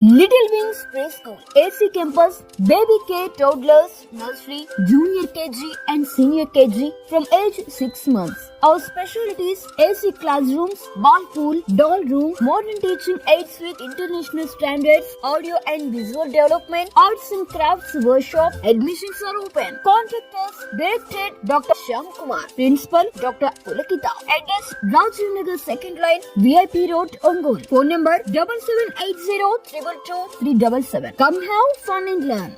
Little Wings Preschool, AC Campus, Baby K, Toddlers, Nursery, Junior KG and Senior KG from age 6 months. Our specialties: AC classrooms, ball pool, doll room, modern teaching aids with international standards, audio and visual development, arts and crafts workshop. Admissions are open. Contact us. Director Dr. Shyam Kumar. Principal Dr. Pulakita. Address: Rajiv Nagar 2nd line, VIP Road, Ongole. Phone number 7780 377. Come have fun and learn.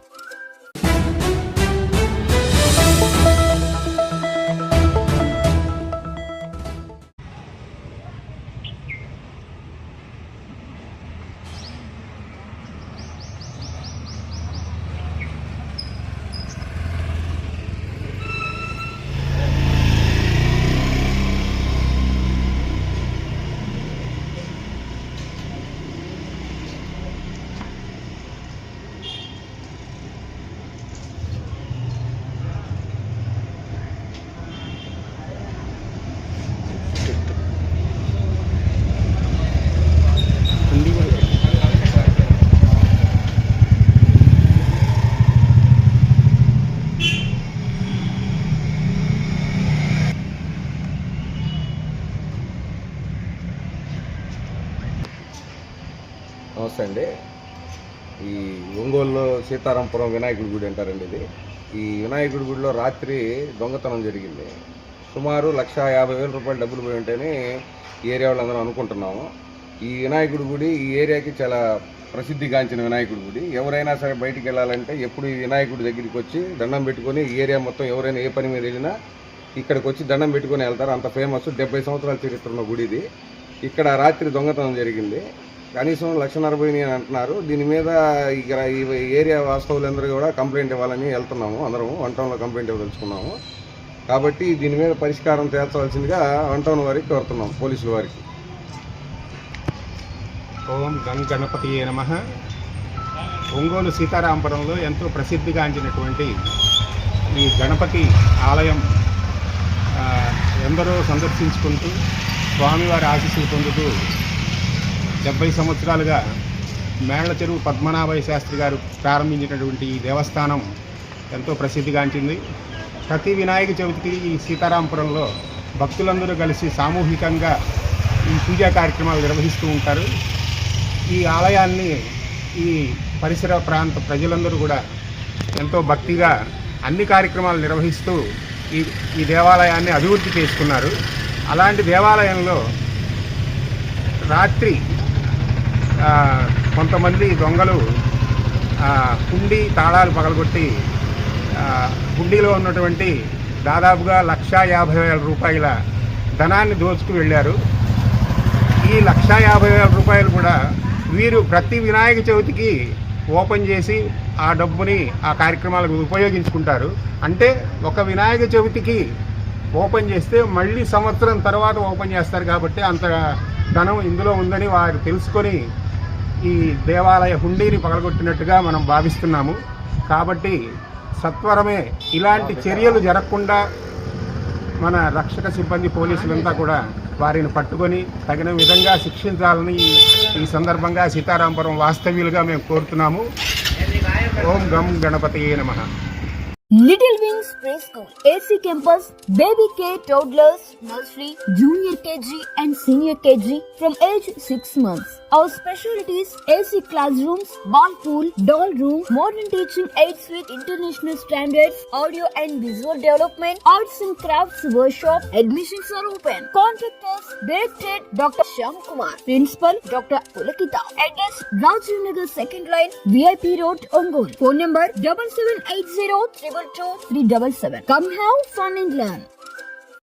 నమస్తే అండి. ఈ ఒంగోలులో సీతారాంపురం వినాయకుడి గుడి అంటారండి. ఇది ఈ వినాయకుడి గుడిలో రాత్రి దొంగతనం జరిగింది. సుమారు 1,50,000 రూపాయలు డబ్బులు పోయి ఉంటేనే ఈ ఏరియా వాళ్ళందరం అనుకుంటున్నాము. ఈ వినాయకుడి గుడి ఈ ఏరియాకి చాలా ప్రసిద్ధిగాంచిన వినాయకుడి గుడి. ఎవరైనా సరే బయటికి వెళ్ళాలంటే ఎప్పుడు ఈ వినాయకుడి దగ్గరికి వచ్చి దండం పెట్టుకొని, ఈ ఏరియా మొత్తం ఎవరైనా ఏ పని మీద వెళ్ళినా ఇక్కడికి వచ్చి దండం పెట్టుకొని వెళ్తారు. అంత ఫేమస్. 70 సంవత్సరాల చరిత్ర ఉన్న గుడి ఇది. ఇక్కడ రాత్రి దొంగతనం జరిగింది. కనీసం 1,40,000 అని అంటున్నారు. దీని మీద ఇక్కడ ఈ ఏరియా వాస్తవులందరూ కూడా కంప్లైంట్ ఇవ్వాలని వెళ్తున్నాము. అందరం వన్ టౌన్లో కంప్లైంట్ ఇవ్వదలుచుకున్నాము. కాబట్టి దీని మీద పరిష్కారం తేల్చవలసిందిగా వన్ టౌన్ వారికి కోరుతున్నాం, పోలీసుల వారికి. ఓం గం గణపతియే నమః. ఒంగోలు సీతారాంపురంలో ఎంతో ప్రసిద్ధిగాంచినటువంటి ఈ గణపతి ఆలయం ఎందరో సందర్శించుకుంటూ స్వామివారి ఆశీస్సులు పొందుతూ 70 సంవత్సరాలుగా మేళ్ల చెరువు పద్మనాభయ్య శాస్త్రి గారు ప్రారంభించినటువంటి ఈ దేవస్థానం ఎంతో ప్రసిద్ధిగాంచింది. ప్రతి వినాయక చవితికి ఈ సీతారాంపురంలో భక్తులందరూ కలిసి సామూహికంగా ఈ పూజా కార్యక్రమాలు నిర్వహిస్తూ ఉంటారు. ఈ ఆలయాన్ని ఈ పరిసర ప్రాంత ప్రజలందరూ కూడా ఎంతో భక్తిగా అన్ని కార్యక్రమాలు నిర్వహిస్తూ ఈ దేవాలయాన్ని అభివృద్ధి చేసుకున్నారు. అలాంటి దేవాలయంలో రాత్రి కొంతమంది దొంగలు హుండీ తాళాలు పగలగొట్టి హుండీలో ఉన్నటువంటి దాదాపుగా 1,50,000 రూపాయల ధనాన్ని దోచుకు వెళ్ళారు. ఈ 1,50,000 రూపాయలు కూడా వీరు ప్రతి వినాయక చవితికి ఓపెన్ చేసి ఆ డబ్బుని ఆ కార్యక్రమాలకు ఉపయోగించుకుంటారు. అంటే ఒక వినాయక చవితికి ఓపెన్ చేస్తే మళ్ళీ సంవత్సరం తర్వాత ఓపెన్ చేస్తారు. కాబట్టి అంత ధనం ఇందులో ఉందని వారు తెలుసుకొని ఈ దేవాలయ హుండీని పగలగొట్టినట్టుగా మనం భావిస్తున్నాము. కాబట్టి సత్వరమే ఇలాంటి చర్యలు జరగకుండా మన రక్షక సిబ్బంది పోలీసులంతా కూడా వారిని పట్టుకొని తగిన విధంగా శిక్షించాలని ఈ సందర్భంగా సీతారాంపురం వాస్తవ్యులుగా మేము కోరుతున్నాము. ఓం గం గణపతియే నమః. Little Wings Preschool, AC Campus, Baby K, Toddlers, Nursery, Junior KG and Senior KG from age 6 months. Our specialties: AC classrooms, ball pool, doll room, modern teaching aids with international standards, audio and visual development, arts and crafts workshop. Admissions are open. Contact us. Director Dr. Shyam Kumar. Principal Dr. Pulakita. Address: Rajiv Nagar 2nd line, VIP Road, Ongole. Phone number 7780 377. Come have fun and learn.